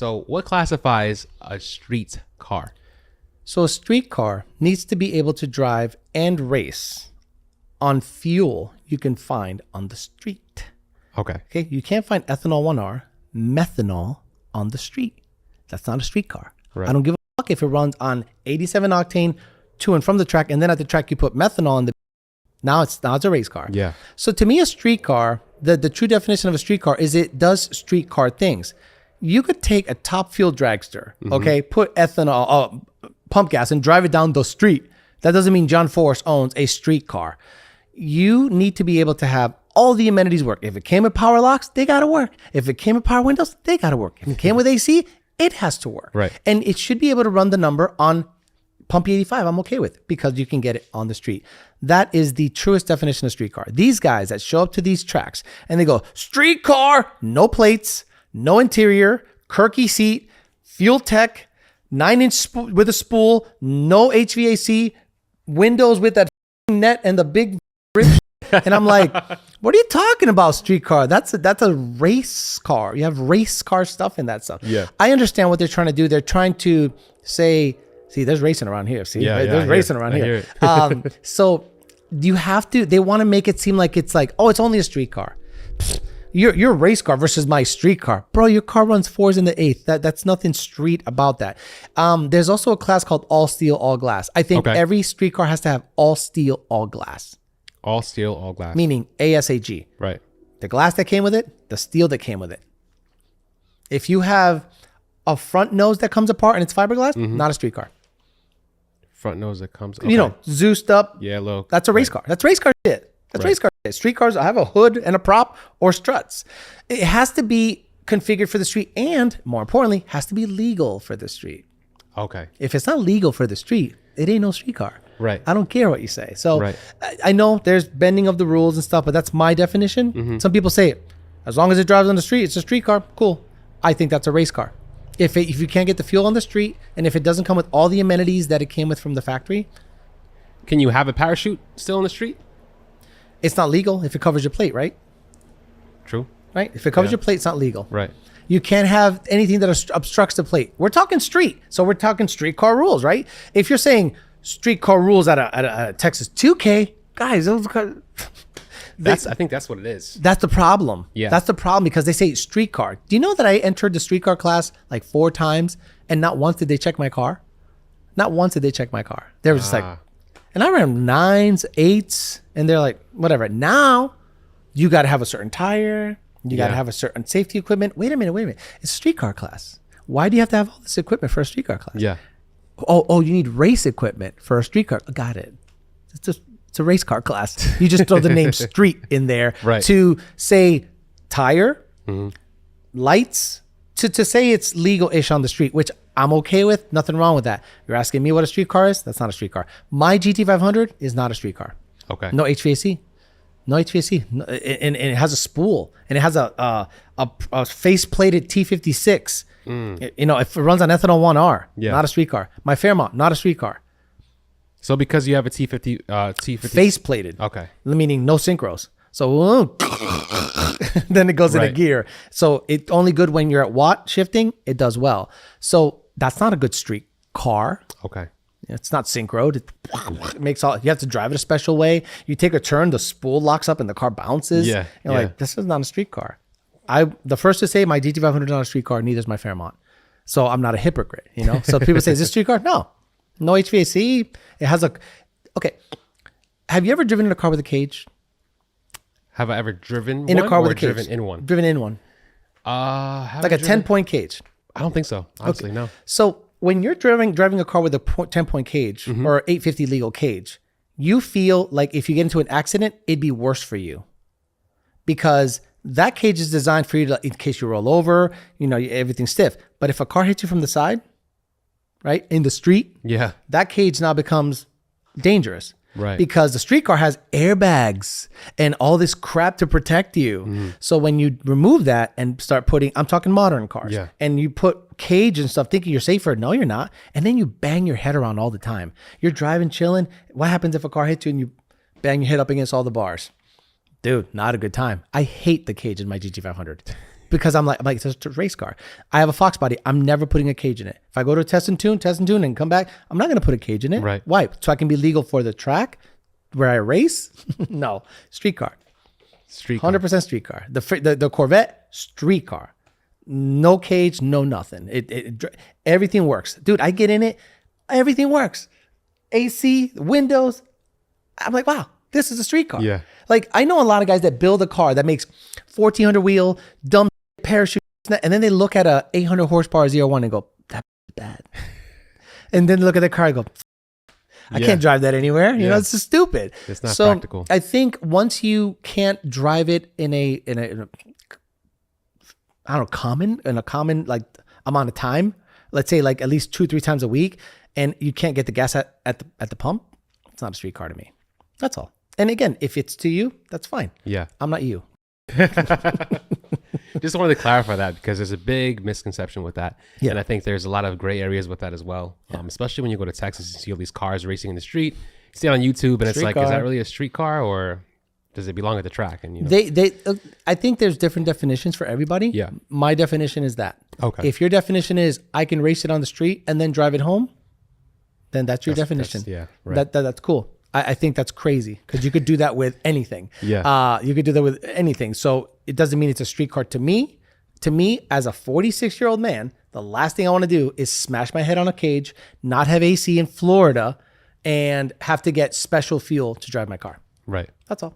So what classifies a street car? So a street car needs to be able to drive and race on fuel you can find on the street. Okay. Okay, you can't find ethanol 1R, methanol on the street. That's not a street car. Right. I don't give a fuck if it runs on 87 octane to and from the track, and then at the track you put methanol in the. Now it's a race car. Yeah. So to me, a street car, the true definition of a street car is it does street car things. You could take a top fuel dragster, okay, put ethanol, pump gas, and drive it down the street. That doesn't mean John Force owns a street car. You need to be able to have all the amenities work. If it came with power locks, they got to work. If it came with power windows, they got to work. If it came with AC, it has to work. Right. And it should be able to run the number on Pump 85. I'm okay with it because you can get it on the street. That is the truest definition of street car. These guys that show up to these tracks and they go, street car, no plates, no interior, Kirky seat, fuel tech, 9-inch with a spool, no HVAC, windows with that net and the big rip. And I'm like, what are you talking about, street car? That's a race car. You have race car stuff in that stuff. Yeah. I understand what they're trying to do. They're trying to say, see, there's racing around here. See, Yeah, right? yeah, There's racing around here. So you have to, they want to make it seem like it's like, oh, it's only a street car. Psst, your race car versus my street car. Bro, your car runs 4s in the 8th. That's nothing street about that. There's also a class called all steel, all glass. I think every street car has to have all steel, all glass. All steel, all glass. Meaning ASAG. Right. The glass that came with it, the steel that came with it. If you have a front nose that comes apart and it's fiberglass, not a street car. Front nose that comes. You know, Zeused up. Yeah, low. That's a race car. That's race car shit. That's race car shit. Street cars have a hood and a prop or struts. It has to be configured for the street and, more importantly, has to be legal for the street. Okay. If it's not legal for the street, it ain't no street car. Right. I don't care what you say. So Right. I know there's bending of the rules and stuff, but that's my definition. Some people say, as long as it drives on the street, it's a street car. Cool. I think that's a race car. If you can't get the fuel on the street and if it doesn't come with all the amenities that it came with from the factory, Can you have a parachute still in the street? it's not legal if it covers your plate, right? True. Right? If it covers your plate, it's not legal. Right. You can't have anything that obstructs the plate. We're talking street. So we're talking streetcar rules, right? If you're saying streetcar rules at a Texas 2K, guys, those cars, I think that's what it is. that's the problem. Yeah. That's the problem because they say streetcar. Do you know that I entered the streetcar class like 4 times and not once did they check my car? Not once did they check my car. They were just like, and I ran 9s, 8s, and they're like, whatever. Now you got to have a certain tire. You got to have a certain safety equipment. Wait a minute. It's a streetcar class. Why do you have to have all this equipment for a streetcar class? Yeah. Oh, you need race equipment for a streetcar. Got it. It's a race car class. You just throw the name street in there to say tire, lights, to say it's legal-ish on the street, which I'm okay with. Nothing wrong with that. You're asking me what a street car is? That's not a street car. My GT500 is not a street car. Okay. No HVAC. No HVAC. No, and it has a spool. And it has a face-plated T56. You know, if it runs on ethanol 1R, not a street car. My Fairmont, not a street car. So because you have a T50 Face plated. Okay. Meaning no synchros. So then it goes into gear. So it's only good when you're at watt shifting. It does well. So that's not a good street car. Okay. It's not synchroed. It makes all. You have to drive it a special way. You take a turn, the spool locks up and the car bounces. Yeah. You're like, this is not a street car. The first to say my GT500 is not a street car. Neither is my Fairmont. So I'm not a hypocrite. You know. So people say, is this a street car? No HVAC. It has okay. Have you ever driven in a car with a cage? Have I ever driven in one a car with a or cage? driven in one? Driven in one. Like a 10-point cage. I don't think so. Honestly, no. So when you're driving a car with a 10-point cage or 850 legal cage, you feel like if you get into an accident, it'd be worse for you because that cage is designed for you to, in case you roll over, you know, everything's stiff. But if a car hits you from the side, right, in the street, that cage now becomes dangerous. Right. Because the street car has airbags and all this crap to protect you. So when you remove that and start putting, I'm talking modern cars, and you put cage and stuff thinking you're safer. No, you're not. And then you bang your head around all the time. You're driving, chilling. What happens if a car hits you and you bang your head up against all the bars? Dude, not a good time. I hate the cage in my GT500 because I'm like, it's a race car. I have a Fox body. I'm never putting a cage in it. If I go to test and tune and come back, I'm not going to put a cage in it. Right. Why? So I can be legal for the track where I race? No. Street car. Street car. 100% street car. The Corvette, street car. No cage, no nothing. Everything works. Dude, I get in it. Everything works. AC, windows. I'm like, wow, this is a street car. Yeah. Like, I know a lot of guys that build a car that makes 1,400 wheel, dumb parachute, and then they look at a 800 horsepower Z01 and go, that's bad. And then look at the car and go, I can't drive that anywhere. You know, it's just stupid. It's not practical. I think once you can't drive it in a I don't know, common like amount of time, let's say like at least 2-3 times a week, and you can't get the gas at the pump, it's not a street car to me. That's all. And again, if it's to you, that's fine. Yeah. I'm not you. Just wanted to clarify that because there's a big misconception with that. Yeah. And I think there's a lot of gray areas with that as well. Especially when you go to Texas and see all these cars racing in the street. You see it on YouTube and it's like, is that really a street car or does it belong at the track? And you know, I think there's different definitions for everybody. Yeah. My definition is that. Okay. If your definition is I can race it on the street and then drive it home, then that's your definition. Yeah. Right. That's cool. I think that's crazy because you could do that with anything. Yeah. You could do that with anything. So it doesn't mean it's a street car to me. To me, as a 46-year-old man, the last thing I want to do is smash my head on a cage, not have AC in Florida, and have to get special fuel to drive my car. Right. That's all.